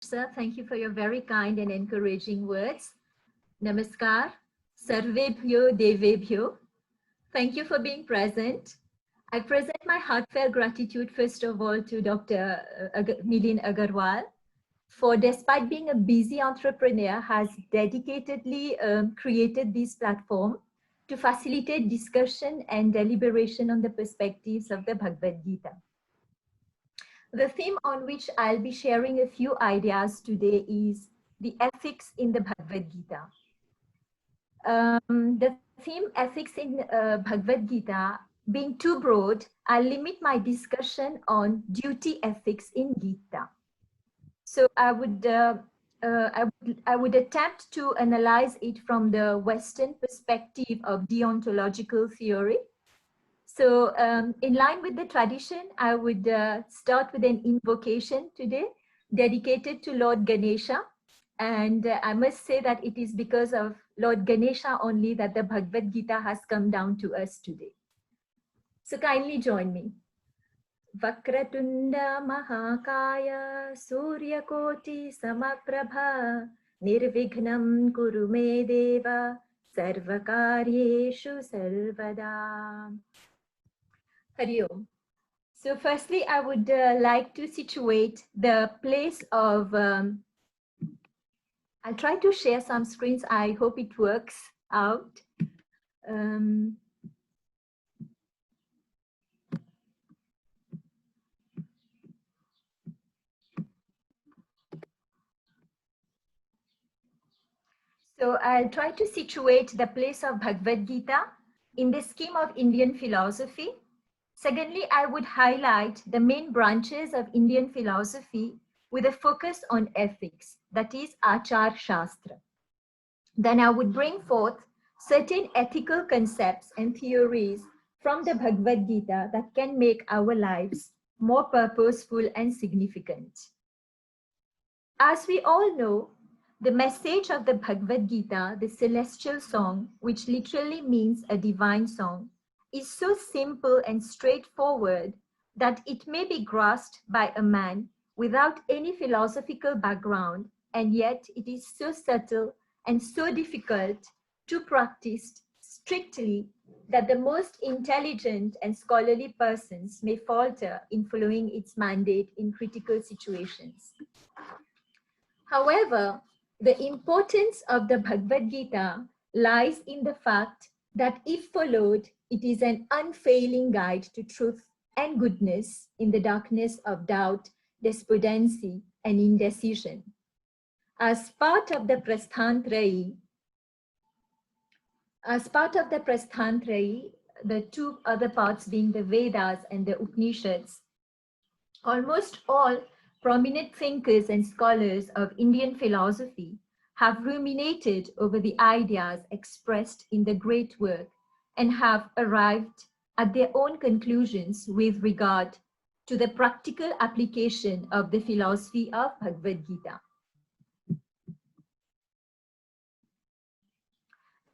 sir. Thank you for your very kind and encouraging words. Namaskar. Sarvebhyo Devebhyo. Thank you for being present. I present my heartfelt gratitude, first of all, to Dr. Milin Agarwal, for despite being a busy entrepreneur, has dedicatedly created this platform to facilitate discussion and deliberation on the perspectives of the Bhagavad-Gita. The theme on which I'll be sharing a few ideas today is the ethics in the Bhagavad-Gita. The theme ethics in Bhagavad-Gita being too broad, I'll limit my discussion on duty ethics in Gita. So I would attempt to analyze it from the Western perspective of deontological theory. So in line with the tradition, I would start with an invocation today dedicated to Lord Ganesha. And I must say that it is because of Lord Ganesha only that the Bhagavad Gita has come down to us today. So kindly join me. Vakratunda Mahakaya Suryakoti Samaprabha Nirvignam Kurume Deva Sarvakaryeshu Sarvada. Hari Om. So firstly, I would like to situate the place of, I'll try to share some screens. I hope it works out. So I'll try to situate the place of Bhagavad Gita in the scheme of Indian philosophy. Secondly, I would highlight the main branches of Indian philosophy with a focus on ethics, that is Achar Shastra. Then I would bring forth certain ethical concepts and theories from the Bhagavad Gita that can make our lives more purposeful and significant. As we all know, the message of the Bhagavad Gita, the celestial song, which literally means a divine song, is so simple and straightforward that it may be grasped by a man without any philosophical background, and yet it is so subtle and so difficult to practice strictly that the most intelligent and scholarly persons may falter in following its mandate in critical situations. However, the importance of the Bhagavad Gita lies in the fact that if followed, it is an unfailing guide to truth and goodness in the darkness of doubt, despondency, and indecision. As part of the Prasthantrayi, the two other parts being the Vedas and the Upanishads, almost all prominent thinkers and scholars of Indian philosophy have ruminated over the ideas expressed in the great work and have arrived at their own conclusions with regard to the practical application of the philosophy of Bhagavad Gita.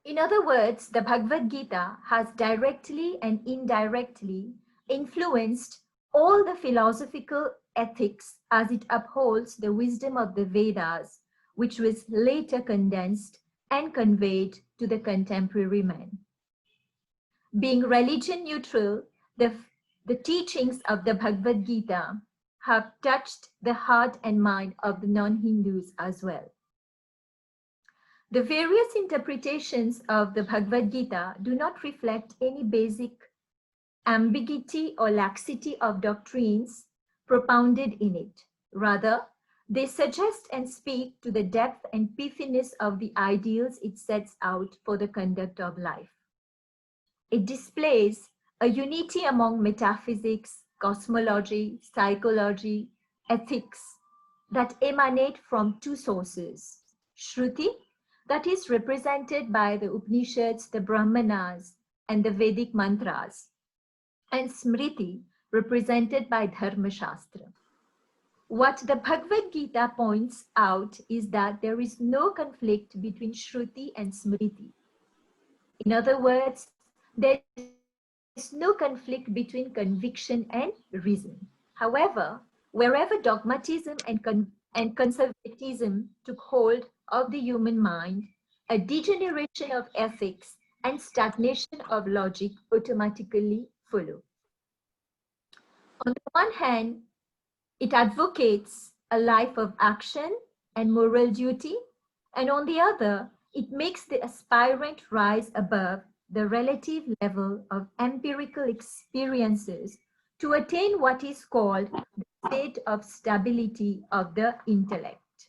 In other words, the Bhagavad Gita has directly and indirectly influenced all the philosophical ethics as it upholds the wisdom of the Vedas, which was later condensed and conveyed to the contemporary man. Being religion neutral, the teachings of the Bhagavad Gita have touched the heart and mind of the non-Hindus as well. The various interpretations of the Bhagavad Gita do not reflect any basic ambiguity or laxity of doctrines propounded in it. Rather, they suggest and speak to the depth and pithiness of the ideals it sets out for the conduct of life. It displays a unity among metaphysics, cosmology, psychology, ethics that emanate from two sources: Shruti, that is represented by the Upanishads, the Brahmanas, and the Vedic mantras, and Smriti, represented by Dharma Shastra. What the Bhagavad Gita points out is that there is no conflict between Shruti and Smriti. In other words, there is no conflict between conviction and reason. However, wherever dogmatism and conservatism took hold of the human mind, a degeneration of ethics and stagnation of logic automatically follow. On the one hand, it advocates a life of action and moral duty, and on the other, it makes the aspirant rise above the relative level of empirical experiences to attain what is called the state of stability of the intellect.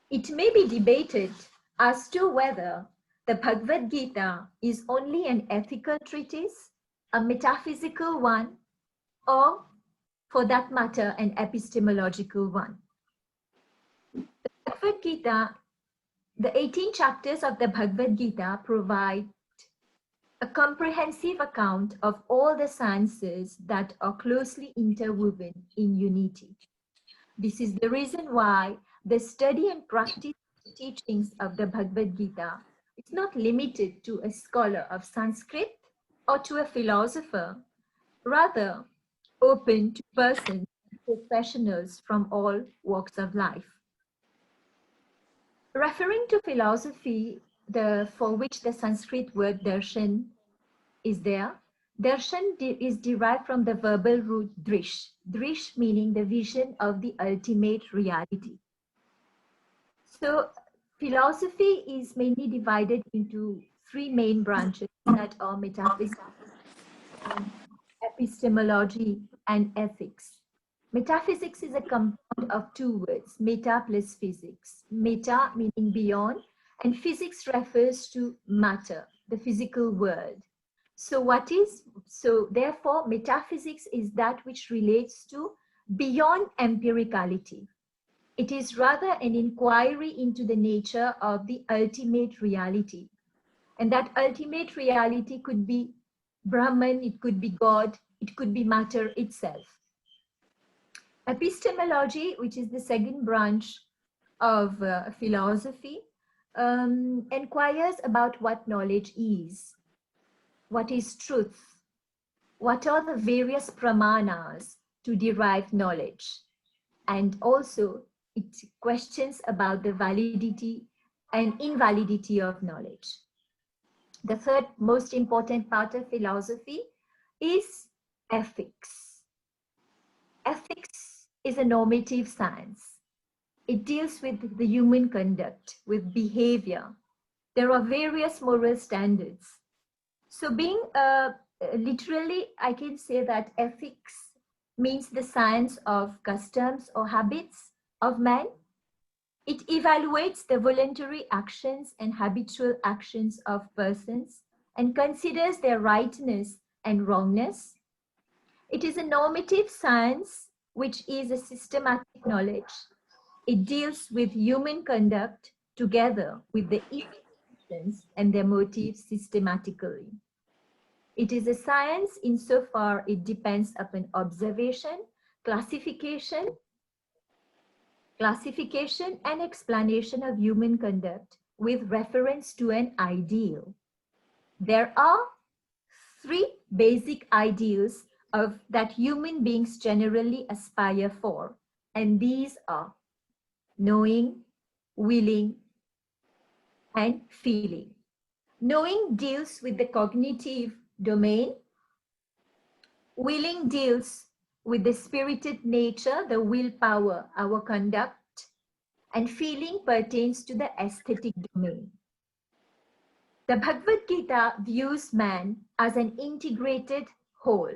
It may be debated as to whether the Bhagavad-Gita is only an ethical treatise, a metaphysical one, or, for that matter, an epistemological one. The Bhagavad-Gita, the 18 chapters of the Bhagavad-Gita provide a comprehensive account of all the sciences that are closely interwoven in unity. This is the reason why the study and practice of teachings of the Bhagavad-Gita is not limited to a scholar of Sanskrit or to a philosopher, rather open to persons and professionals from all walks of life. Referring to philosophy, for which the Sanskrit word darshan is there, darshan is derived from the verbal root drish, drish meaning the vision of the ultimate reality. So philosophy is mainly divided into three main branches that are metaphysics, epistemology, and ethics. Metaphysics is a compound of two words, meta plus physics. Meta meaning beyond, and physics refers to matter, the physical world. So therefore, metaphysics is that which relates to beyond empiricality. It is rather an inquiry into the nature of the ultimate reality. And that ultimate reality could be Brahman, it could be God, it could be matter itself. Epistemology, which is the second branch of philosophy, inquires about what knowledge is, what is truth, what are the various pramanas to derive knowledge, and also it questions about the validity and invalidity of knowledge. The third most important part of philosophy is ethics. Ethics is a normative science. It deals with the human conduct, with behavior. There are various moral standards. So being literally, I can say that ethics means the science of customs or habits of man. It evaluates the voluntary actions and habitual actions of persons and considers their rightness and wrongness. It is a normative science, which is a systematic knowledge. It deals with human conduct together with the intentions and their motives systematically. It is a science insofar it depends upon observation, classification and explanation of human conduct with reference to an ideal. There are three basic ideals that human beings generally aspire for, and these are knowing, willing, and feeling. Knowing deals with the cognitive domain. Willing deals with the spirited nature, the willpower, our conduct, and feeling pertains to the aesthetic domain. The Bhagavad-Gita views man as an integrated whole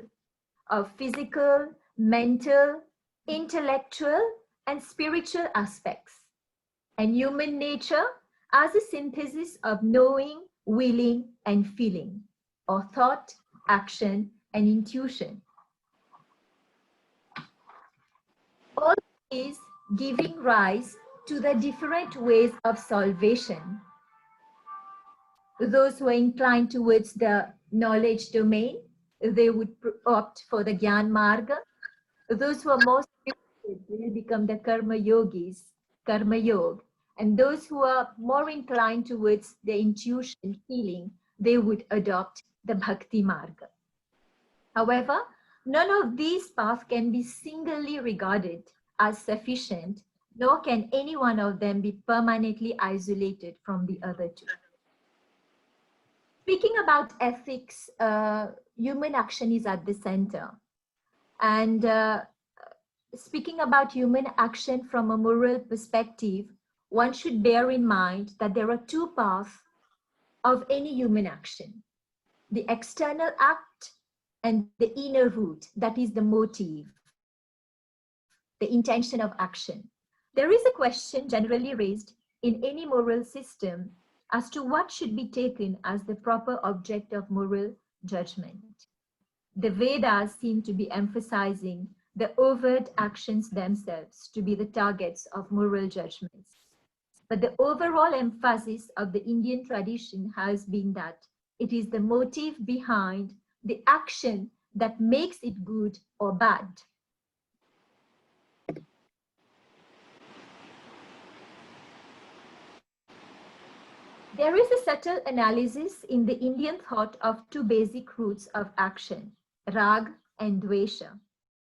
of physical, mental, intellectual, and spiritual aspects, and human nature as a synthesis of knowing, willing, and feeling, or thought, action, and intuition. All is giving rise to the different ways of salvation. Those who are inclined towards the knowledge domain, they would opt for the Gyan Marga. Those who are more spirited will become the Karma Yogis, Karma Yoga. And those who are more inclined towards the intuition, feeling, they would adopt the Bhakti Marga. However, none of these paths can be singly regarded as sufficient, nor can any one of them be permanently isolated from the other two. Speaking about ethics, human action is at the center. And speaking about human action from a moral perspective, one should bear in mind that there are two paths of any human action: the external act and the inner root, that is the motive, the intention of action. There is a question generally raised in any moral system as to what should be taken as the proper object of moral judgment. The Vedas seem to be emphasizing the overt actions themselves to be the targets of moral judgments. But the overall emphasis of the Indian tradition has been that it is the motive behind the action that makes it good or bad. There is a subtle analysis in the Indian thought of two basic roots of action, rag and dvesha,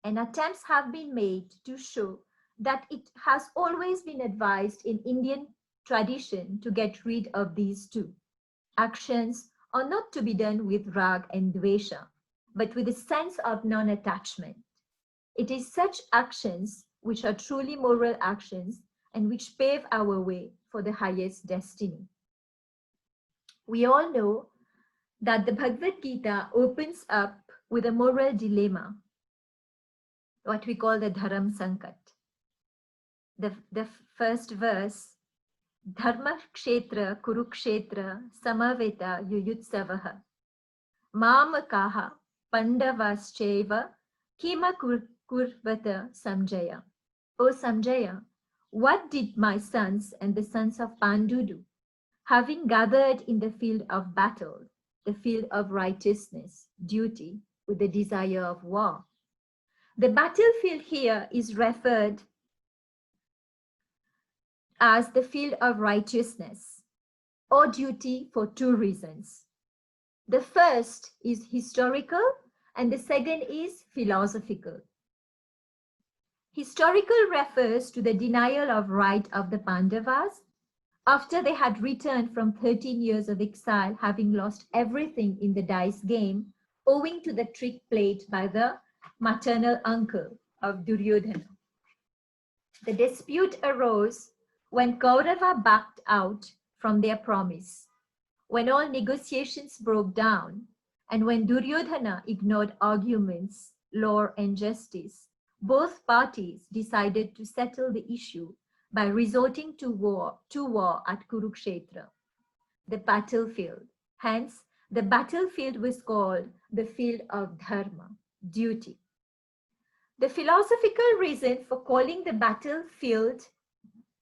and attempts have been made to show that it has always been advised in Indian tradition to get rid of these two. Actions are not to be done with rag and dvesha, but with a sense of non-attachment. It is such actions which are truly moral actions and which pave our way for the highest destiny. We all know that the Bhagavad-Gita opens up with a moral dilemma, what we call the Dharam Sankat. The first verse, Dharma Kshetra Kurukshetra Samaveta Yuyutsavaha Mamakaha Pandavascheva Kima Kurvata Samjaya. O Samjaya, what did my sons and the sons of Pandu do? Having gathered in the field of battle, the field of righteousness, duty, with the desire of war. The battlefield here is referred as the field of righteousness or duty for two reasons. The first is historical and the second is philosophical. Historical refers to the denial of right of the Pandavas after they had returned from 13 years of exile, having lost everything in the dice game, owing to the trick played by the maternal uncle of Duryodhana. The dispute arose when Kaurava backed out from their promise, when all negotiations broke down, and when Duryodhana ignored arguments, law, and justice. Both parties decided to settle the issue by resorting to war at Kurukshetra, the battlefield. Hence, the battlefield was called the field of Dharma, duty. The philosophical reason for calling the battlefield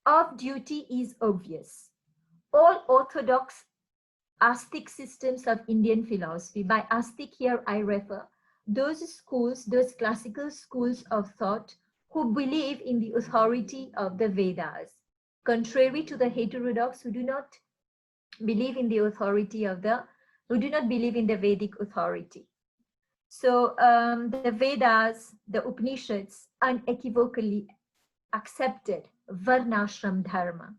of duty is obvious. All orthodox astic systems of Indian philosophy, by astic here I refer those schools, those classical schools of thought who believe in the authority of the Vedas, contrary to the heterodox who do not believe in the authority of who do not believe in the Vedic authority. So the Vedas, the Upanishads, unequivocally accepted Varnashram Dharma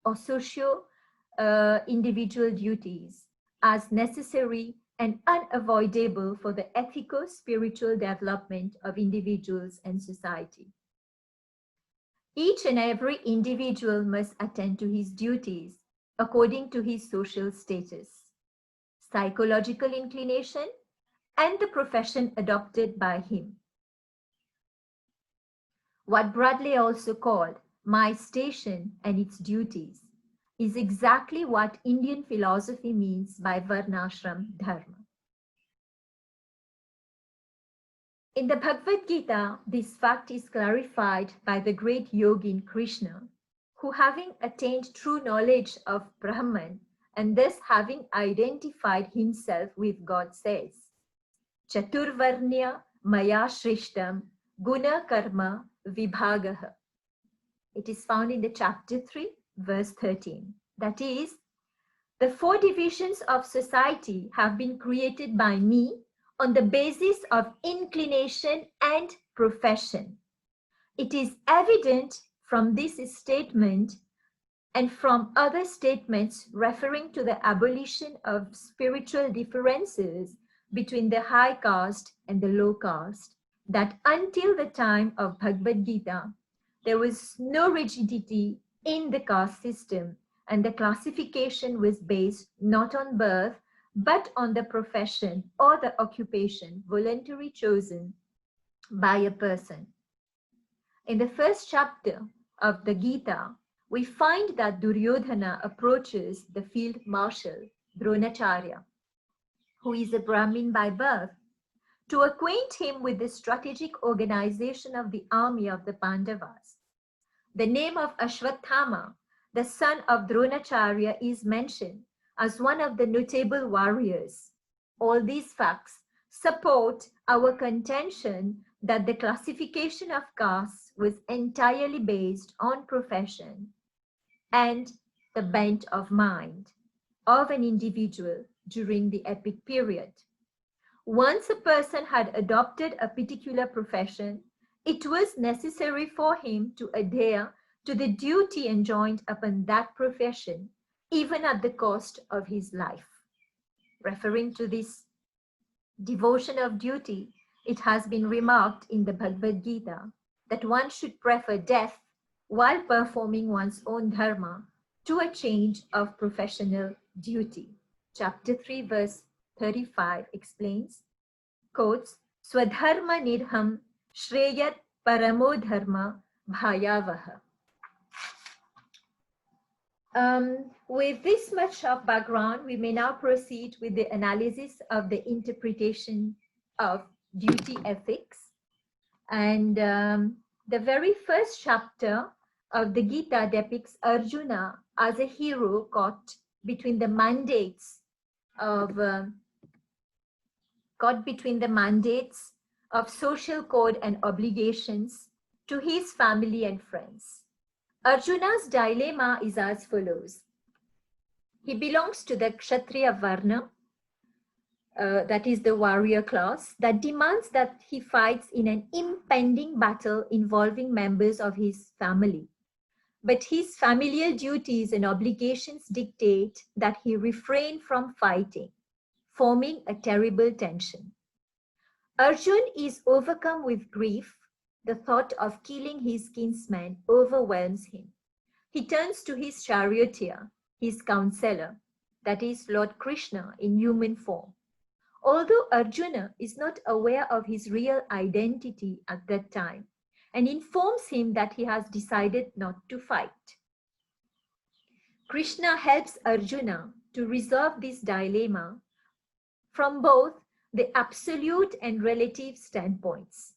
or socio-individual duties as necessary and unavoidable for the ethico-spiritual development of individuals and society. Each and every individual must attend to his duties according to his social status, psychological inclination, and the profession adopted by him. What Bradley also called my station and its duties is exactly what Indian philosophy means by Varnashram Dharma. In the Bhagavad-Gita, this fact is clarified by the great yogin Krishna, who, having attained true knowledge of Brahman and thus having identified himself with God, says, Chaturvarnya Maya Shrishtam Guna Karma Vibhagaha. It is found in the chapter 3, verse 13. That is, the four divisions of society have been created by me on the basis of inclination and profession. It is evident from this statement and from other statements referring to the abolition of spiritual differences between the high caste and the low caste, that until the time of Bhagavad-Gita, there was no rigidity in the caste system, and the classification was based not on birth, but on the profession or the occupation voluntarily chosen by a person. In the first chapter of the Gita, we find that Duryodhana approaches the field marshal, Dronacharya, who is a Brahmin by birth, to acquaint him with the strategic organization of the army of the Pandavas. The name of Ashwathama, the son of Dronacharya, is mentioned as one of the notable warriors. All these facts support our contention that the classification of castes was entirely based on profession and the bent of mind of an individual during the epic period. Once a person had adopted a particular profession, it was necessary for him to adhere to the duty enjoined upon that profession, even at the cost of his life. Referring to this devotion of duty, it has been remarked in the Bhagavad-Gita that one should prefer death while performing one's own dharma to a change of professional duty. Chapter 3, verse 35 explains, quotes, Swadharma nirham shreyat paramo dharma bhayavaha. With this much of background, we may now proceed with the analysis of the interpretation of duty ethics. And the very first chapter of the Gita depicts Arjuna as a hero caught between the mandates of social code and obligations to his family and friends. Arjuna's dilemma is as follows. He belongs to the Kshatriya Varna, that is the warrior class, that demands that he fights in an impending battle involving members of his family. But his familial duties and obligations dictate that he refrain from fighting, forming a terrible tension. Arjun is overcome with grief. The thought of killing his kinsman overwhelms him. He turns to his charioteer, his counselor, that is Lord Krishna in human form. Although Arjuna is not aware of his real identity at that time and informs him that he has decided not to fight. Krishna helps Arjuna to resolve this dilemma from both the absolute and relative standpoints.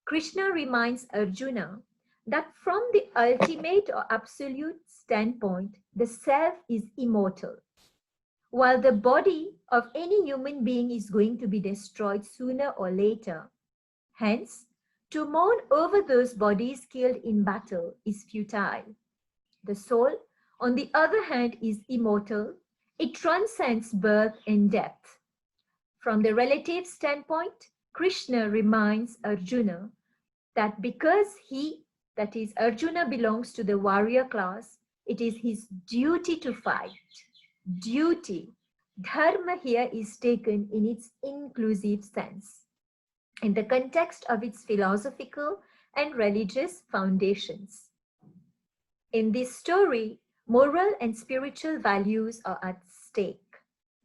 Krishna reminds Arjuna that from the ultimate or absolute standpoint, the self is immortal, while the body of any human being is going to be destroyed sooner or later. Hence, to mourn over those bodies killed in battle is futile. The soul, on the other hand, is immortal. It transcends birth and death. From the relative standpoint, Krishna reminds Arjuna that because he, that is Arjuna, belongs to the warrior class, it is his duty to fight. Duty. Dharma here is taken in its inclusive sense, in the context of its philosophical and religious foundations. In this story, moral and spiritual values are at stake.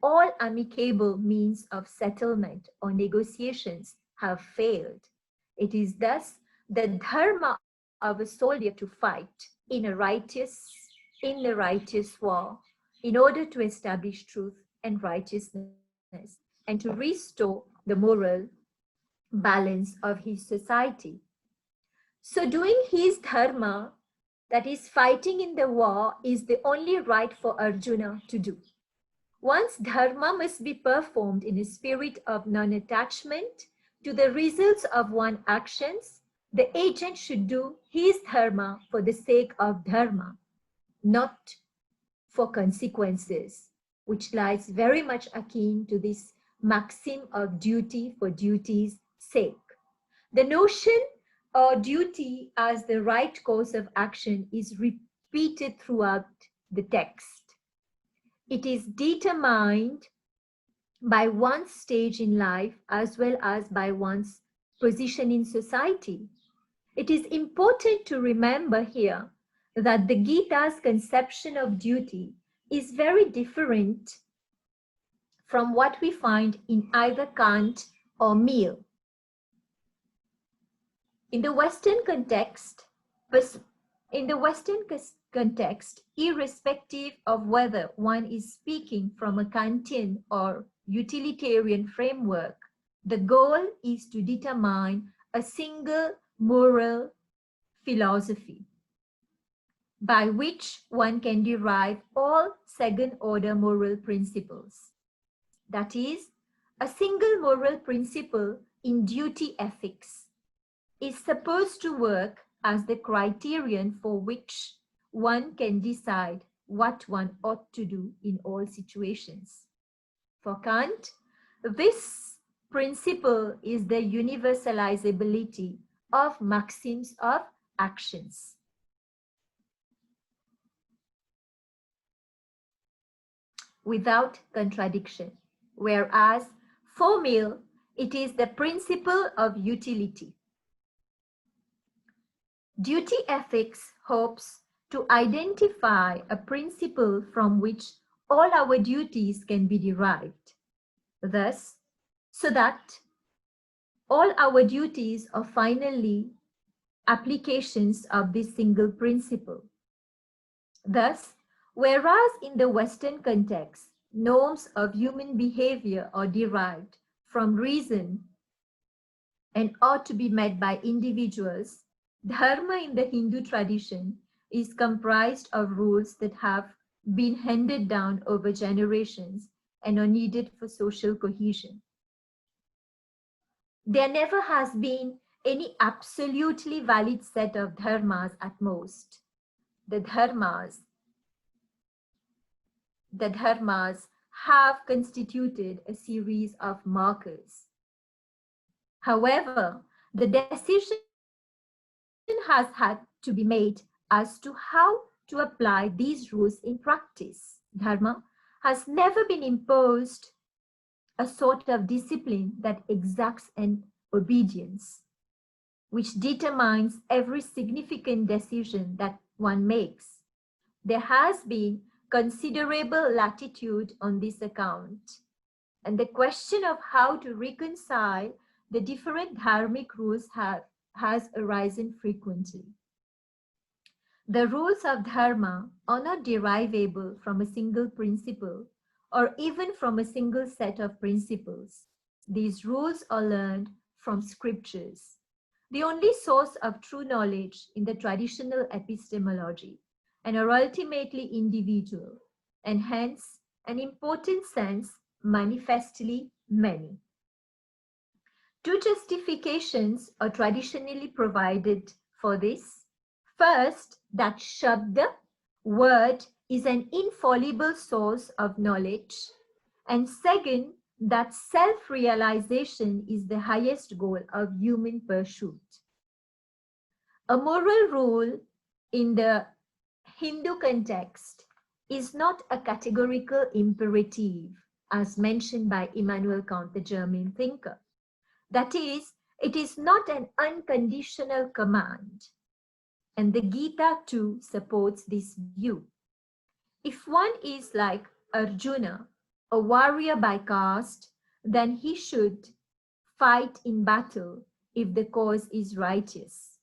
All amicable means of settlement or negotiations have failed. It is thus the dharma of a soldier to fight in the righteous war in order to establish truth and righteousness and to restore the moral balance of his society. So doing his dharma, that is fighting in the war, is the only right for Arjuna to do. One's dharma must be performed in a spirit of non-attachment to the results of one's actions. The agent should do his dharma for the sake of dharma, not for consequences, which lies very much akin to this maxim of duty for duty's sake. The notion or duty as the right course of action is repeated throughout the text. It is determined by one's stage in life as well as by one's position in society. It is important to remember here that the Gita's conception of duty is very different from what we find in either Kant or Mill. In the Western context, irrespective of whether one is speaking from a Kantian or utilitarian framework, the goal is to determine a single moral philosophy by which one can derive all second-order moral principles. That is, a single moral principle in duty ethics is supposed to work as the criterion for which one can decide what one ought to do in all situations. For Kant, this principle is the universalizability of maxims of actions. Without contradiction, whereas for Mill, it is the principle of utility. Duty ethics hopes to identify a principle from which all our duties can be derived, thus, so that all our duties are finally applications of this single principle. Thus, whereas in the Western context, norms of human behavior are derived from reason and ought to be met by individuals, Dharma in the Hindu tradition is comprised of rules that have been handed down over generations and are needed for social cohesion. There never has been any absolutely valid set of dharmas at most. The dharmas have constituted a series of markers. However, the decision has had to be made as to how to apply these rules in practice. Dharma has never been imposed a sort of discipline that exacts an obedience, which determines every significant decision that one makes. There has been considerable latitude on this account, and the question of how to reconcile the different dharmic rules has arisen frequently. The rules of dharma are not derivable from a single principle or even from a single set of principles. These rules are learned from scriptures, the only source of true knowledge in the traditional epistemology, and are ultimately individual, and hence, in important sense, manifestly many. Two justifications are traditionally provided for this. First, that Shabda, word, is an infallible source of knowledge. And second, that self-realization is the highest goal of human pursuit. A moral rule in the Hindu context is not a categorical imperative, as mentioned by Immanuel Kant, the German thinker. That is, it is not an unconditional command. And the Gita too supports this view. If one is like Arjuna, a warrior by caste, then he should fight in battle if the cause is righteous.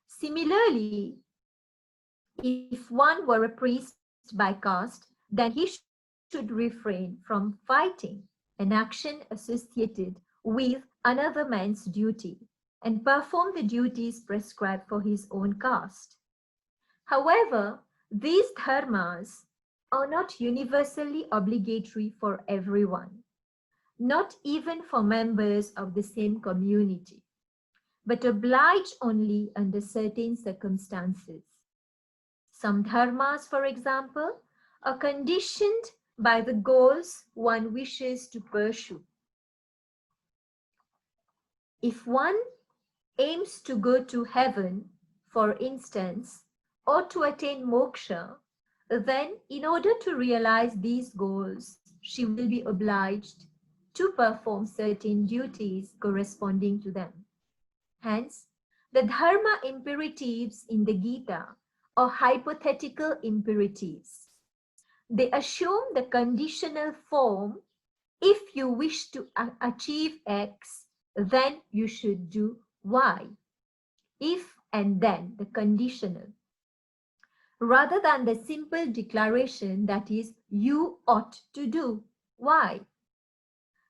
Similarly, if one were a priest by caste, then he should refrain from fighting, an action associated with another man's duty, and perform the duties prescribed for his own caste. However, these dharmas are not universally obligatory for everyone, not even for members of the same community, but oblige only under certain circumstances. Some dharmas, for example, are conditioned by the goals one wishes to pursue. If one aims to go to heaven, for instance, or to attain moksha, then in order to realize these goals, she will be obliged to perform certain duties corresponding to them. Hence, the Dharma imperatives in the Gita are hypothetical imperatives. They assume the conditional form: if you wish to achieve X, then you should do Y. If and then, the conditional, rather than the simple declaration that is, you ought to do Y.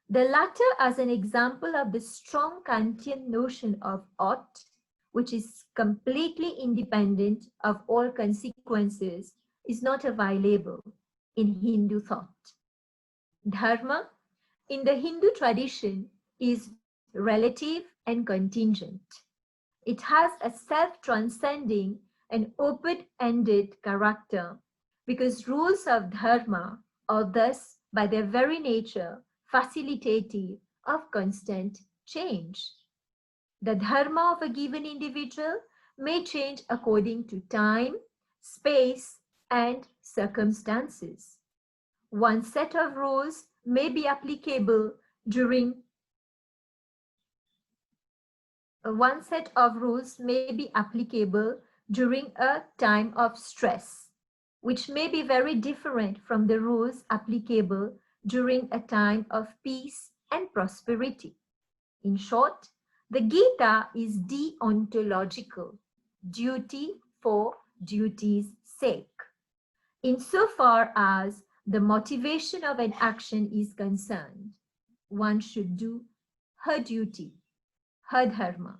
The latter as an example of the strong Kantian notion of ought, which is completely independent of all consequences, is not available in Hindu thought. Dharma, in the Hindu tradition, is relative and contingent. It has a self-transcending and open-ended character because rules of dharma are thus, by their very nature, facilitative of constant change. The dharma of a given individual may change according to time, space, and circumstances. One set of rules may be applicable during a time of stress, which may be very different from the rules applicable during a time of peace and prosperity. In short, the Gita is deontological, duty for duty's sake. Insofar as the motivation of an action is concerned, one should do her duty, her dharma,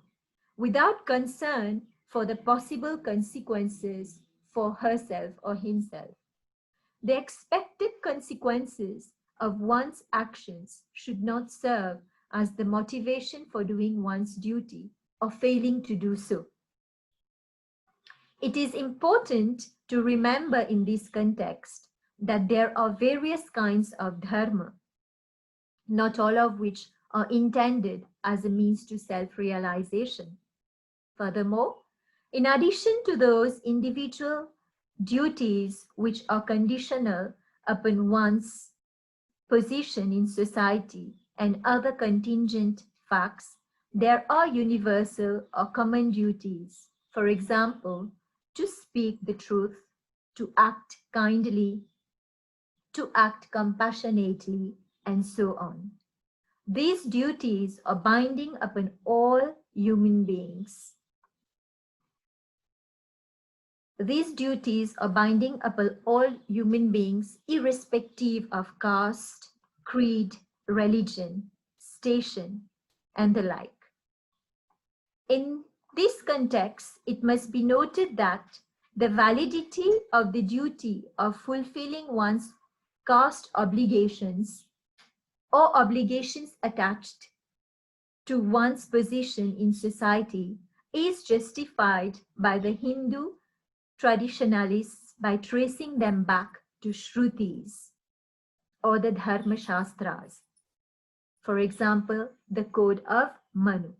without concern for the possible consequences for herself or himself. The expected consequences of one's actions should not serve as the motivation for doing one's duty or failing to do so. It is important to remember in this context that there are various kinds of dharma, not all of which are intended as a means to self-realization. Furthermore, in addition to those individual duties which are conditional upon one's position in society and other contingent facts, there are universal or common duties. For example, to speak the truth, to act kindly, to act compassionately, and so on. These duties are binding upon all human beings. These duties are binding upon all human beings, irrespective of caste, creed, religion, station, and the like. In this context, it must be noted that the validity of the duty of fulfilling one's caste obligations or obligations attached to one's position in society is justified by the Hindu traditionalists by tracing them back to Shrutis or the Dharma Shastras. For example, the Code of Manu.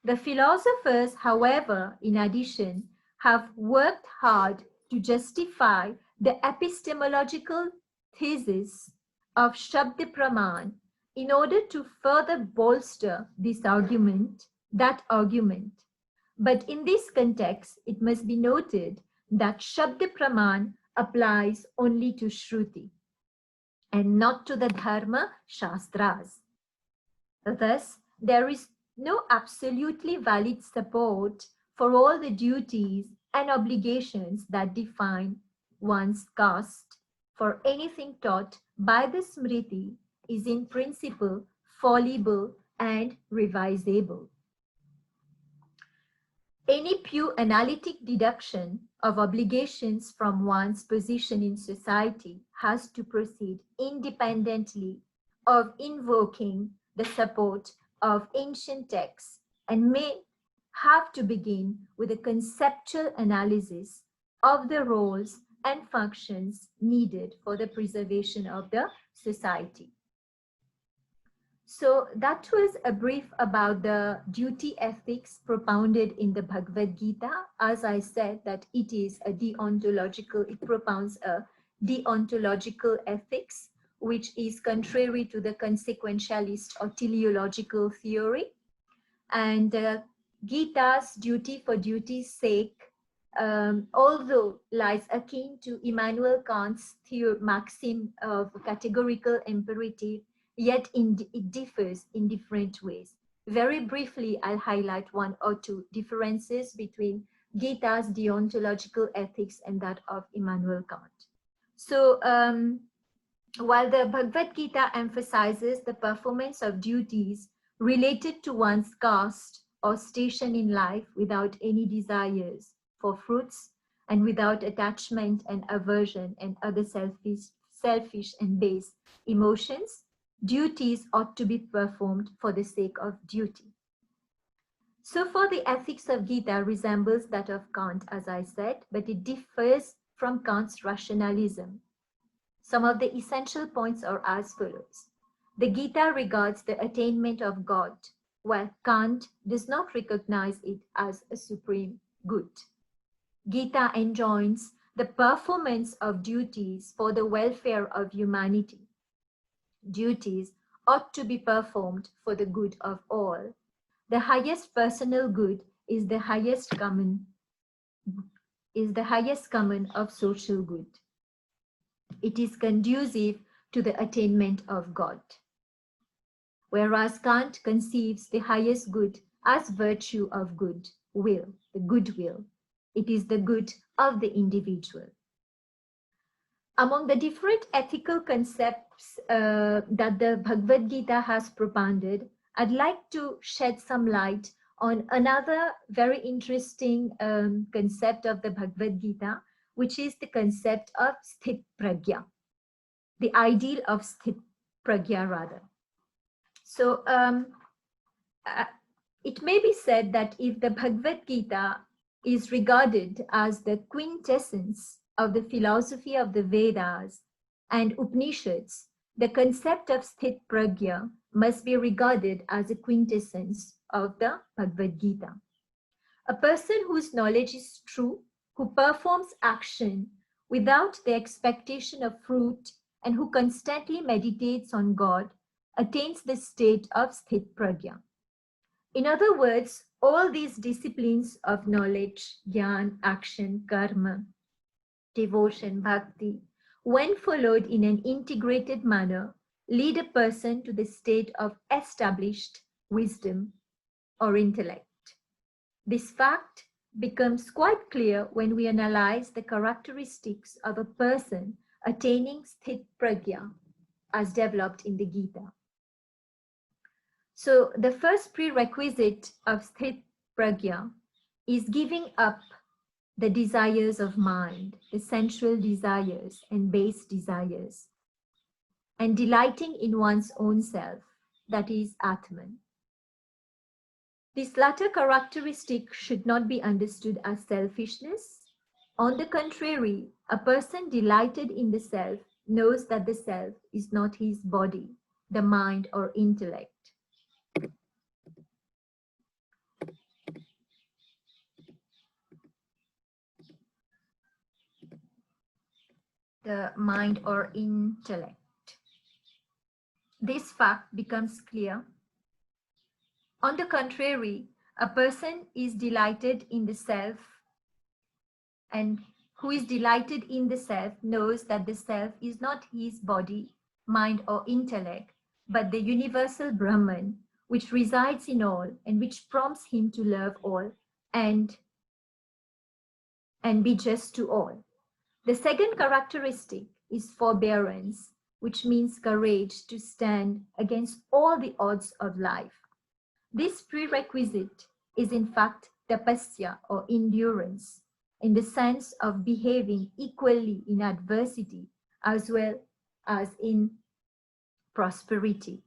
The philosophers, however, in addition, have worked hard to justify the epistemological thesis of Shabda Praman in order to further bolster this argument, that argument. But in this context, it must be noted that Shabda Praman applies only to Shruti and not to the Dharma Shastras. Thus, there is no absolutely valid support for all the duties and obligations that define one's caste, for anything taught by the Smriti is in principle fallible and revisable. Any pure analytic deduction of obligations from one's position in society has to proceed independently of invoking the support of ancient texts and may have to begin with a conceptual analysis of the roles and functions needed for the preservation of the society. So that was a brief about the duty ethics propounded in the Bhagavad-Gita. As I said, that it is a deontological, it propounds a deontological ethics, which is contrary to the consequentialist or teleological theory. And Gita's duty for duty's sake, although lies akin to Immanuel Kant's maxim of categorical imperative, yet it differs in different ways. Very briefly, I'll highlight one or two differences between Gita's deontological ethics and that of Immanuel Kant. So, while the Bhagavad Gita emphasizes the performance of duties related to one's caste or station in life without any desires for fruits and without attachment and aversion and other selfish and base emotions, duties ought to be performed for the sake of duty. So for the ethics of Gita resembles that of Kant, as I said, but it differs from Kant's rationalism. Some of the essential points are as follows. The Gita regards the attainment of God, while Kant does not recognize it as a supreme good. Gita enjoins the performance of duties for the welfare of humanity. Duties ought to be performed for the good of all. The highest personal good is the highest common of social good. It is conducive to the attainment of God. Whereas Kant conceives the highest good as virtue of good will, the goodwill. It is the good of the individual. Among the different ethical concepts that the Bhagavad Gita has propounded, I'd like to shed some light on another very interesting concept of the Bhagavad Gita, which is the concept of sthit pragya, the ideal of sthit pragya rather. So it may be said that if the Bhagavad Gita is regarded as the quintessence of the philosophy of the Vedas and Upanishads, the concept of sthit pragya must be regarded as a quintessence of the Bhagavad Gita. A person whose knowledge is true, who performs action without the expectation of fruit, and who constantly meditates on God, attains the state of sthit pragya. In other words, all these disciplines of knowledge, jnana, action, karma, devotion, bhakti, when followed in an integrated manner, lead a person to the state of established wisdom or intellect. This fact becomes quite clear when we analyze the characteristics of a person attaining sthit pragya as developed in the Gita. So the first prerequisite of sthit pragya is giving up the desires of mind, the sensual desires and base desires, and delighting in one's own self, that is Atman. This latter characteristic should not be understood as selfishness. On the contrary, a person delighted in the self knows that the self is not his body, the mind or intellect. The mind or intellect. This fact becomes clear. On the contrary, a person is delighted in the self, and who is delighted in the self knows that the self is not his body, mind or intellect, but the universal Brahman, which resides in all and which prompts him to love all and be just to all. The second characteristic is forbearance, which means courage to stand against all the odds of life. This prerequisite is in fact tapasya or endurance, in the sense of behaving equally in adversity as well as in prosperity.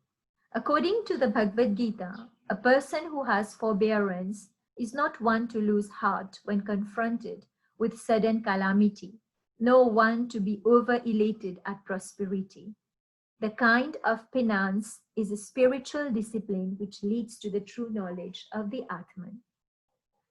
According to the Bhagavad Gita, a person who has forbearance is not one to lose heart when confronted with sudden calamity, nor one to be over-elated at prosperity. The kind of penance is a spiritual discipline which leads to the true knowledge of the Atman.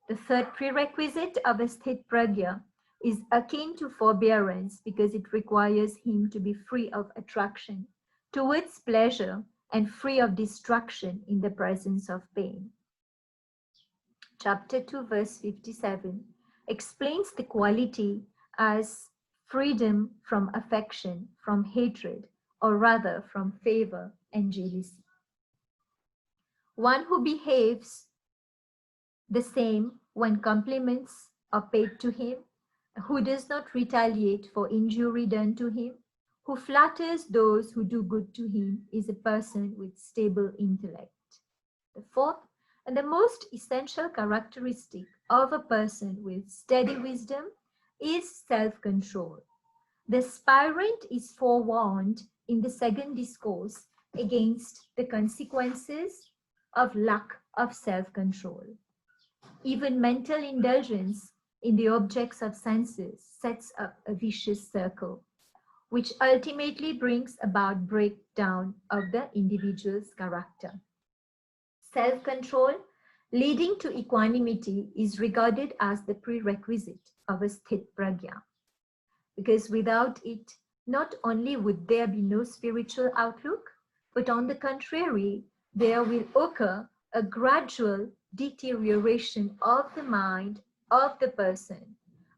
The third prerequisite of a sthit pragya is akin to forbearance because it requires him to be free of attraction towards pleasure and free of distraction in the presence of pain. Chapter 2, verse 57 explains the quality as freedom from affection, from hatred, or rather from favor and jealousy. One who behaves the same when compliments are paid to him, who does not retaliate for injury done to him, who flatters those who do good to him, is a person with stable intellect. The fourth and the most essential characteristic of a person with steady wisdom is self-control. The aspirant is forewarned in the second discourse against the consequences of lack of self-control. Even mental indulgence in the objects of senses sets up a vicious circle, which ultimately brings about breakdown of the individual's character. Self-control leading to equanimity is regarded as the prerequisite of a sthit pragya, because without it, not only would there be no spiritual outlook, but on the contrary, there will occur a gradual deterioration of the mind of the person,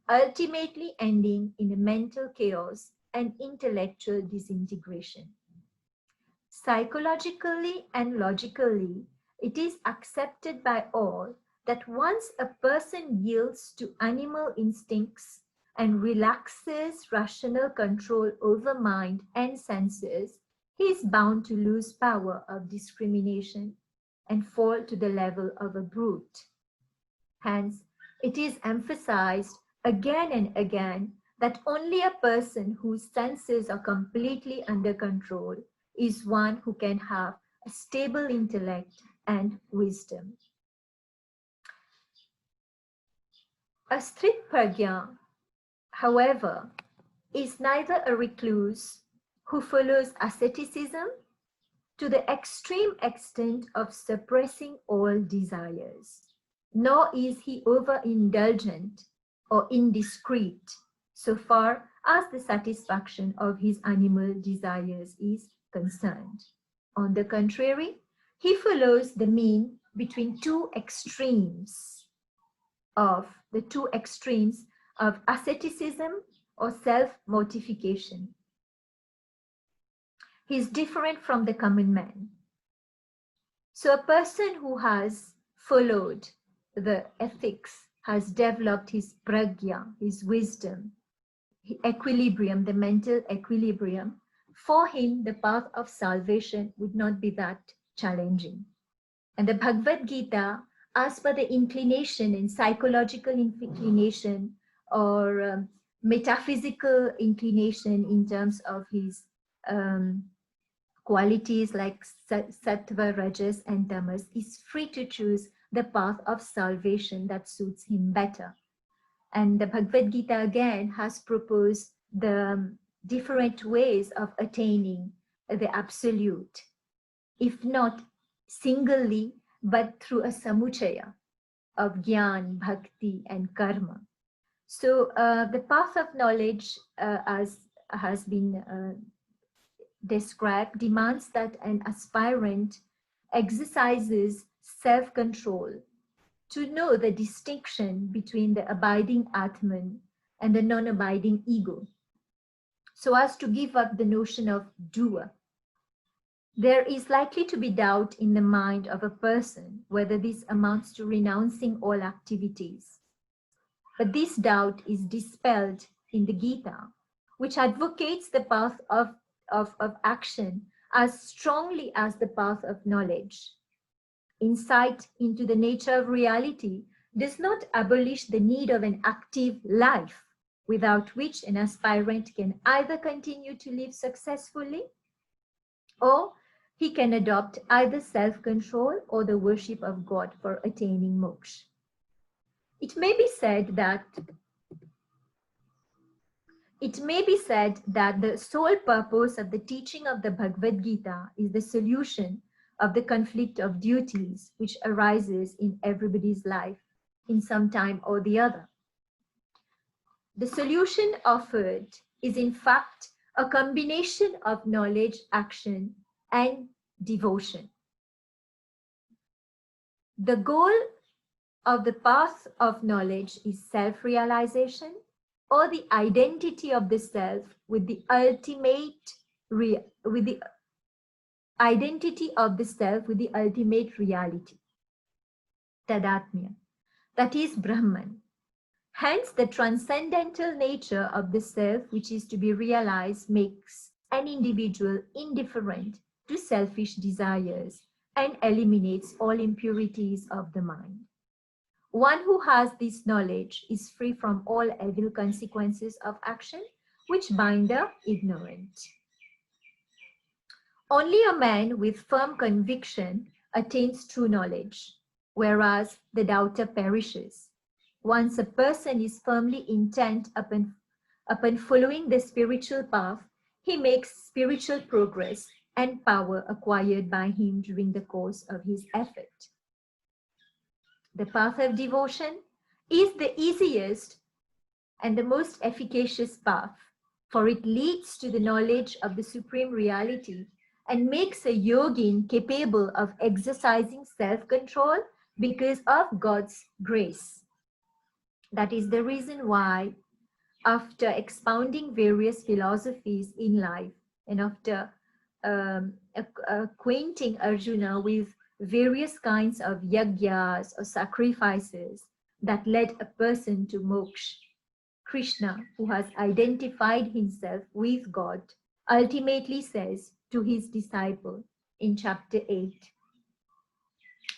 ultimately ending in a mental chaos and intellectual disintegration. Psychologically and logically, it is accepted by all that once a person yields to animal instincts and relaxes rational control over mind and senses, he is bound to lose power of discrimination and fall to the level of a brute. Hence, it is emphasized again and again that only a person whose senses are completely under control is one who can have a stable intellect and wisdom. A sthit pragya, however, is neither a recluse who follows asceticism to the extreme extent of suppressing all desires, nor is he overindulgent or indiscreet so far as the satisfaction of his animal desires is concerned. On the contrary, he follows the mean between two extremes of asceticism or self-mortification. He is different from the common man. So a person who has followed the ethics, has developed his pragya, his wisdom, equilibrium, the mental equilibrium, for him the path of salvation would not be that challenging. And the Bhagavad-Gita, as per the inclination and psychological inclination or metaphysical inclination in terms of his qualities like sattva, rajas, and tamas, is free to choose the path of salvation that suits him better. And the Bhagavad-Gita again has proposed the different ways of attaining the absolute, if not singly, but through a samuchaya of jnana, bhakti, and karma. So the path of knowledge, as has been described, demands that an aspirant exercises self-control to know the distinction between the abiding Atman and the non-abiding ego, so as to give up the notion of doer. There is likely to be doubt in the mind of a person whether this amounts to renouncing all activities. But this doubt is dispelled in the Gita, which advocates the path of action as strongly as the path of knowledge. Insight into the nature of reality does not abolish the need of an active life, without which an aspirant can either continue to live successfully or he can adopt either self-control or the worship of God for attaining moksha. It may be said that It may be said that the sole purpose of the teaching of the Bhagavad-Gita is the solution of the conflict of duties which arises in everybody's life in some time or the other. The solution offered is in fact a combination of knowledge, action, and devotion. The goal of the path of knowledge is self-realization, or the identity of the self with the identity of the self with the ultimate reality, Tadatmya, that is Brahman. Hence, the transcendental nature of the self which is to be realized makes an individual indifferent to selfish desires and eliminates all impurities of the mind. One who has this knowledge is free from all evil consequences of action which bind the ignorant. Only a man with firm conviction attains true knowledge, whereas the doubter perishes. Once a person is firmly intent upon following the spiritual path, he makes spiritual progress and power acquired by him during the course of his effort. The path of devotion is the easiest and the most efficacious path, for it leads to the knowledge of the supreme reality and makes a yogin capable of exercising self-control because of God's grace. That is the reason why, after expounding various philosophies in life and after acquainting Arjuna with various kinds of yagyas or sacrifices that led a person to moksha, Krishna, who has identified himself with God, ultimately says to his disciple in chapter 8,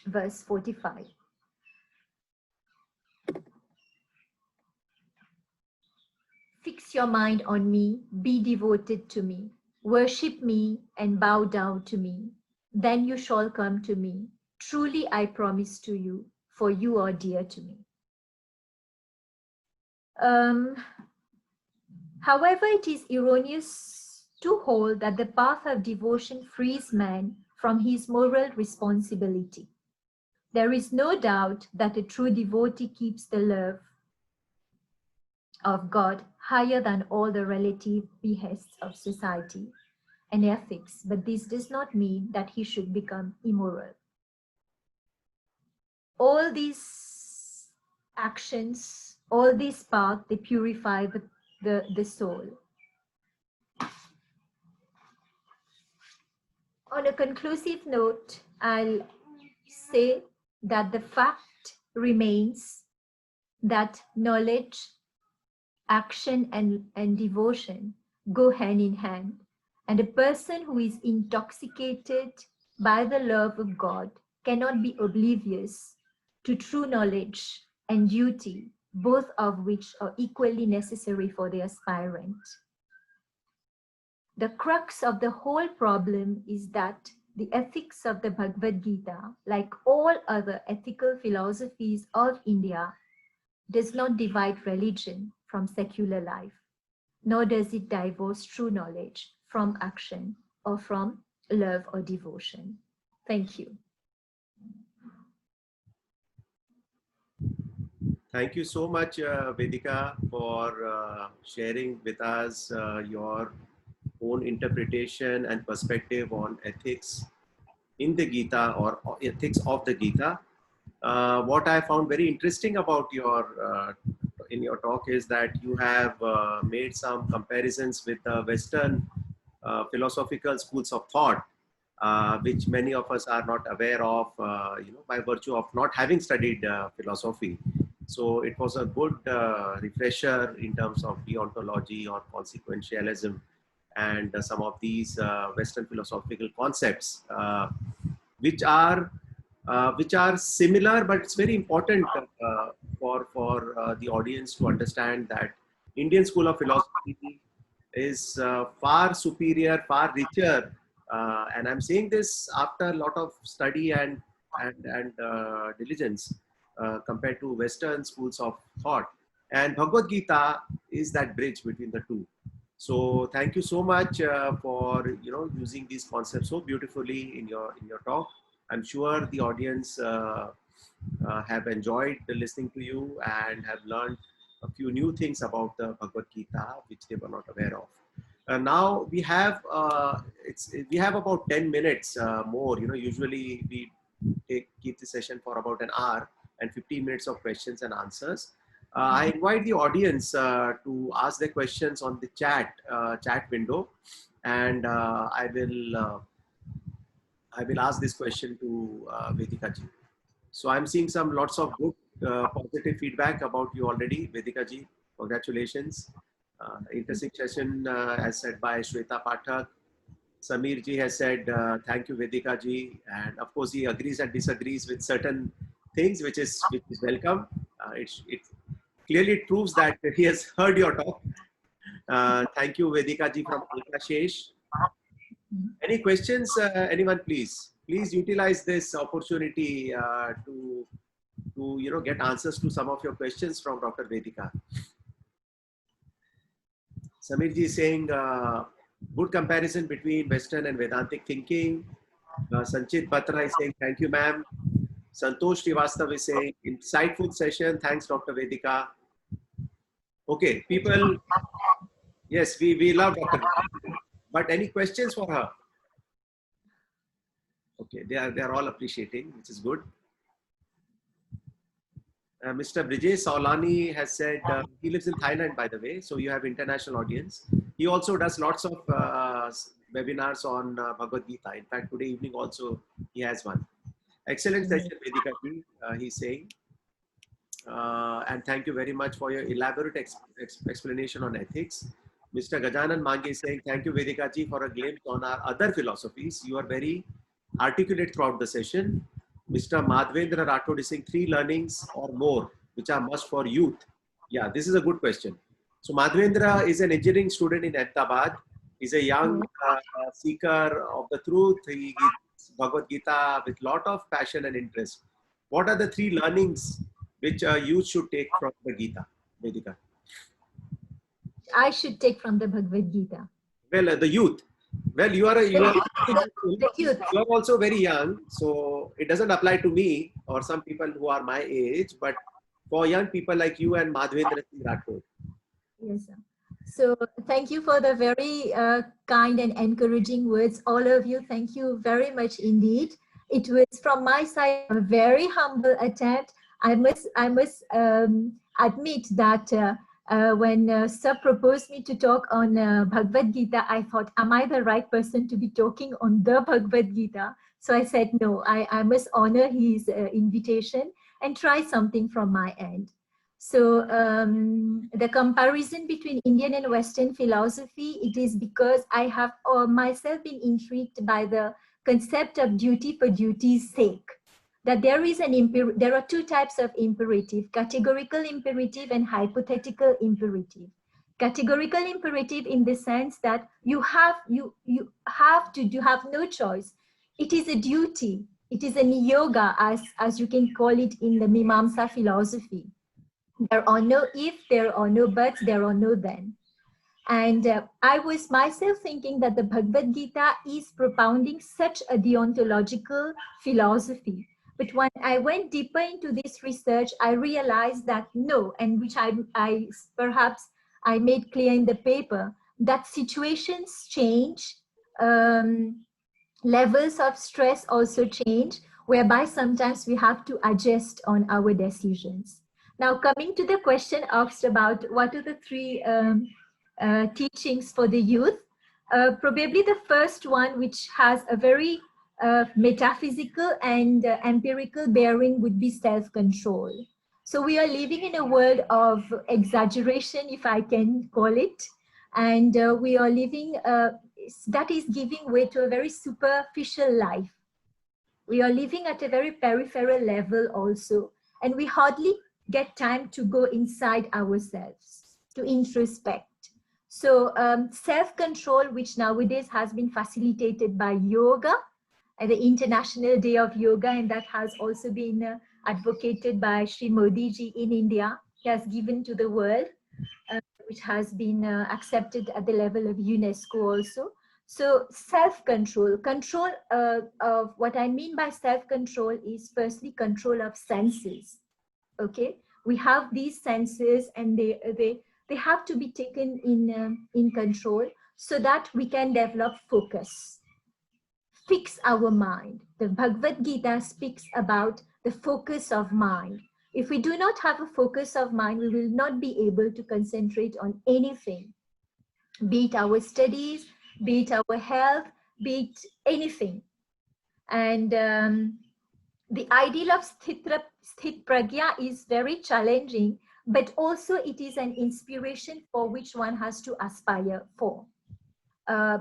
verse 45. Fix your mind on me, be devoted to me, worship me and bow down to me. Then you shall come to me. Truly I promise to you, for you are dear to me. However, it is erroneous to hold that the path of devotion frees man from his moral responsibility. There is no doubt that a true devotee keeps the love of God higher than all the relative behests of society and ethics, but this does not mean that he should become immoral. All these actions, all these paths, they purify the soul. On a conclusive note, I'll say that the fact remains that knowledge, action, and devotion go hand in hand, and a person who is intoxicated by the love of God cannot be oblivious to true knowledge and duty, both of which are equally necessary for the aspirant. The crux of the whole problem is that the ethics of the Bhagavad-Gita, like all other ethical philosophies of India, does not divide religion from secular life, nor does it divorce true knowledge from action or from love or devotion. Thank you. Thank you so much, Vedika, for sharing with us your own interpretation and perspective on ethics in the Gita, or ethics of the Gita. What I found very interesting about your in your talk is that you have made some comparisons with the Western philosophical schools of thought, which many of us are not aware of, by virtue of not having studied philosophy. So it was a good refresher in terms of deontology or consequentialism and some of these Western philosophical concepts, which are similar, but it's very important for the audience to understand that Indian school of philosophy is far superior, far richer, and I'm saying this after a lot of study and diligence compared to Western schools of thought. And Bhagavad Gita is that bridge between the two. So thank you so much for using these concepts so beautifully in your talk. I'm sure the audience have enjoyed listening to you and have learned a few new things about the Bhagavad Gita which they were not aware of. Now we have about 10 minutes more. Usually we keep the session for about an hour and 15 minutes of questions and answers. I invite the audience to ask their questions on the chat window, and I will ask this question to Vedika ji. So I'm seeing lots of good positive feedback about you already, Vedika ji. Congratulations. Interesting session, as said by Shweta Pathak. Samir ji has said, thank you, Vedika ji. And of course, he agrees and disagrees with certain things, which is welcome. It clearly proves that he has heard your talk. Thank you, Vedika ji from Alkashesh. Any questions, anyone, please? Please utilize this opportunity to get answers to some of your questions from Dr. Vedika. Samir ji is saying, good comparison between Western and Vedantic thinking. Sanchit Batra is saying, thank you, ma'am. Santosh Srivastav is saying, insightful session. Thanks, Dr. Vedika. Okay, people, yes, we love Dr. Vedika. But any questions for her? Okay, they are all appreciating, which is good. Mr. Brijesh Saulani has said, he lives in Thailand, by the way, so you have international audience. He also does lots of webinars on Bhagavad Gita. In fact, today evening also he has one. Excellent session, Vedika ji, he's saying. And thank you very much for your elaborate explanation on ethics. Mr. Gajanan Mangi is saying, thank you, Vedika ji, for a glimpse on our other philosophies. You are very articulate throughout the session. Mr. Madhvendra Rathod is saying 3 learnings or more, which are must for youth. Yeah, this is a good question. So Madhvendra is an engineering student in Ahmedabad. He's a young seeker of the truth. He reads Bhagavad Gita with lot of passion and interest. What are the 3 learnings which youth should take from the Gita, Vedika? I should take from the Bhagavad Gita. Well, the youth. Well, you are also very young, so it doesn't apply to me or some people who are my age, but for young people like you and Madhvendra Singh Rathod. Yes, sir. So thank you for the very kind and encouraging words, all of you. Thank you very much indeed. It was from my side a very humble attempt. I must admit that when Sir proposed me to talk on Bhagavad Gita, I thought, am I the right person to be talking on the Bhagavad Gita? So I said, no, I must honor his invitation and try something from my end. So the comparison between Indian and Western philosophy, it is because I have myself been intrigued by the concept of duty for duty's sake. That there are 2 types of imperative: categorical imperative and hypothetical imperative. Categorical imperative in the sense that you have no choice. It is a duty. It is a niyoga, as you can call it in the Mimamsa philosophy. There are no if, there are no buts, there are no then. And I was myself thinking that the Bhagavad Gita is propounding such a deontological philosophy. But when I went deeper into this research, I realized that no, and which I perhaps I made clear in the paper, that situations change, levels of stress also change, whereby sometimes we have to adjust on our decisions. Now, coming to the question asked about what are the 3 teachings for the youth, probably the first one, which has a very metaphysical and empirical bearing, would be self-control. So we are living in a world of exaggeration, if I can call it, and we are living, that is giving way to a very superficial life. We are living at a very peripheral level also, and we hardly get time to go inside ourselves, to introspect. So self-control, which nowadays has been facilitated by yoga, and the International Day of Yoga, and that has also been advocated by Sri Modi ji in India. He has given to the world. which has been accepted at the level of UNESCO also. So self-control, of what I mean by self-control is firstly control of senses. Okay, we have these senses, and they have to be taken in control so that we can develop focus, fix our mind. The Bhagavad-Gita speaks about the focus of mind. If we do not have a focus of mind, we will not be able to concentrate on anything, be it our studies, be it our health, be it anything. And the ideal of Sthit Pragya is very challenging, but also it is an inspiration for which one has to aspire for.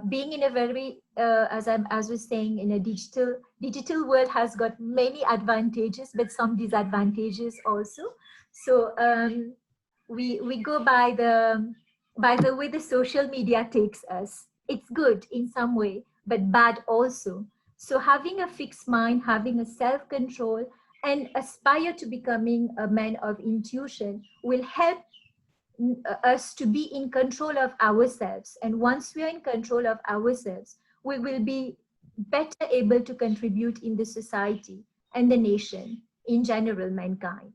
Being in a very, as I was saying, in a digital world has got many advantages, but some disadvantages also. So we go by the way the social media takes us. It's good in some way, but bad also. So having a fixed mind, having a self-control, and aspire to becoming a man of intuition will help us to be in control of ourselves. And once we are in control of ourselves, we will be better able to contribute in the society and the nation, in general, mankind.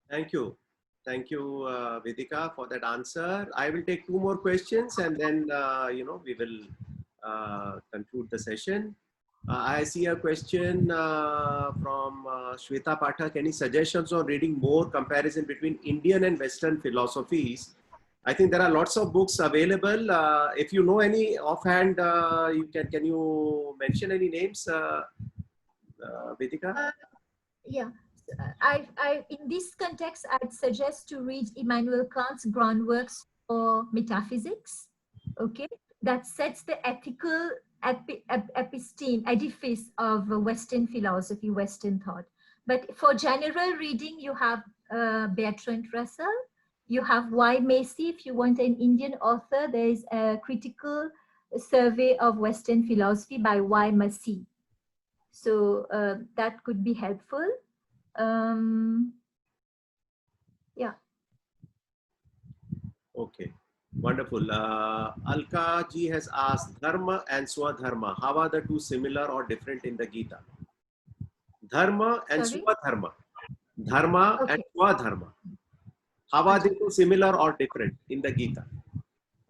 Thank you. Thank you, Vedika, for that answer. I will take 2 more questions, and then, we will conclude the session. I see a question from Shweta Pathak. Any suggestions on reading more comparison between Indian and Western philosophies? I think there are lots of books available. If you know any offhand, can you mention any names, Vedika? Yeah. In this context, I'd suggest to read Immanuel Kant's groundworks for metaphysics. Okay, that sets the ethical edifice of Western philosophy, Western thought. But for general reading, you have Bertrand Russell, you have Y. Macy. If you want an Indian author, there is a critical survey of Western philosophy by Y. Macy. So that could be helpful. Yeah. Okay. Wonderful. Alka ji has asked, Dharma and Swadharma, how are the two similar or different in the Gita? Dharma and Swadharma. Dharma and Swadharma. How are they two similar or different in the Gita?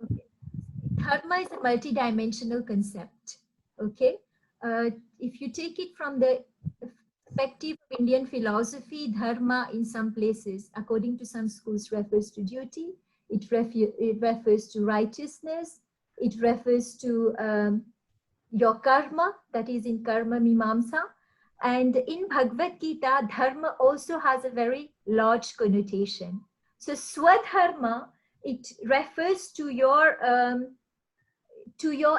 Okay. Dharma is a multidimensional concept. Okay. If you take it from the perspective of Indian philosophy, Dharma in some places, according to some schools, refers to duty. It refers to righteousness. It refers to your karma, that is in Karma Mimamsa. And in Bhagavad-Gita, Dharma also has a very large connotation. So Swadharma, it refers to your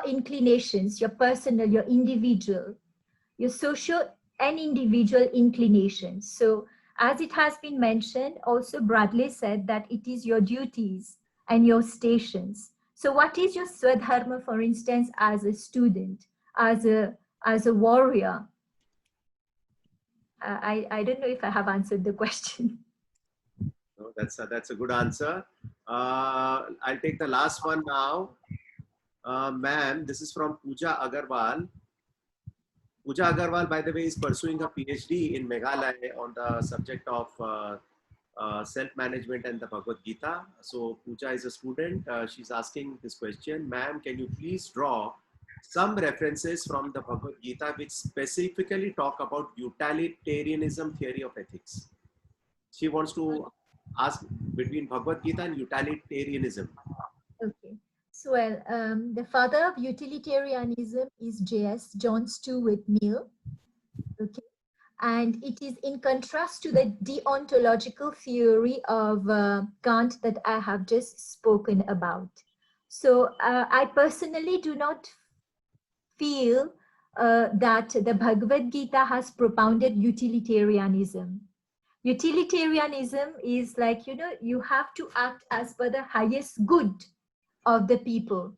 inclinations, your personal, your individual, your social and individual inclinations. So as it has been mentioned, also Bradley said that it is your duties and your stations. So what is your Swadharma, for instance, as a student, as a warrior? I don't know if I have answered the question. No, that's a good answer. I'll take the last one now. Ma'am, this is from Pooja Agarwal. Pooja Agarwal, by the way, is pursuing a PhD in Meghalaya on the subject of self-management and the Bhagavad-Gita. So Pooja is a student. She's asking this question. Ma'am, can you please draw some references from the Bhagavad-Gita which specifically talk about utilitarianism theory of ethics? She wants to ask between Bhagavad-Gita and utilitarianism. Okay. So, well, the father of utilitarianism is J.S. John Stuart Mill. Okay. And it is in contrast to the deontological theory of Kant that I have just spoken about. So I personally do not feel that the Bhagavad-Gita has propounded utilitarianism. Utilitarianism is like, you have to act as per the highest good of the people.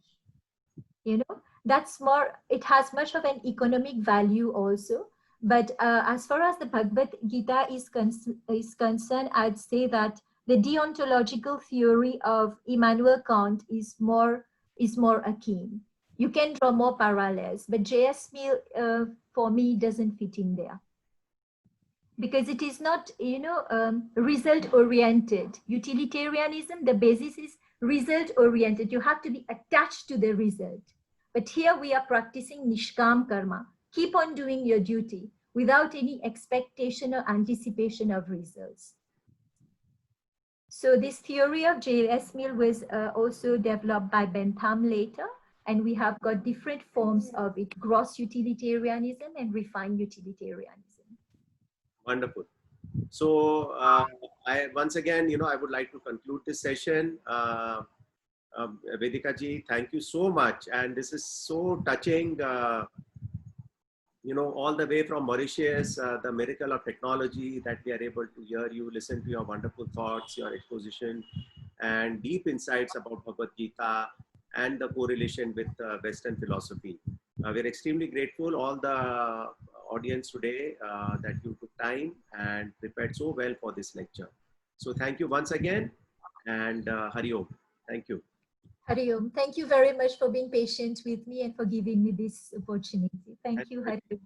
That's more, it has much of an economic value also. But as far as the Bhagavad Gita is concerned, I'd say that the deontological theory of Immanuel Kant is more akin. You can draw more parallels, but J.S. Mill, for me, doesn't fit in there. Because it is not, result-oriented. Utilitarianism, the basis is result-oriented. You have to be attached to the result. But here we are practicing nishkam karma. Keep on doing your duty without any expectation or anticipation of results. So this theory of J.S. Mill was also developed by Bentham later, and we have got different forms of it: gross utilitarianism and refined utilitarianism. Wonderful. So I once again, I would like to conclude this session. Vedika ji, thank you so much, and this is so touching. All the way from Mauritius, the miracle of technology that we are able to hear you, listen to your wonderful thoughts, your exposition, and deep insights about Bhagavad-Gita and the correlation with Western philosophy. We're extremely grateful, all the audience today, that you took time and prepared so well for this lecture. So thank you once again, and Hari Om. Thank you. Hari Om. Thank you very much for being patient with me and for giving me this opportunity. Thank you, Hari Om.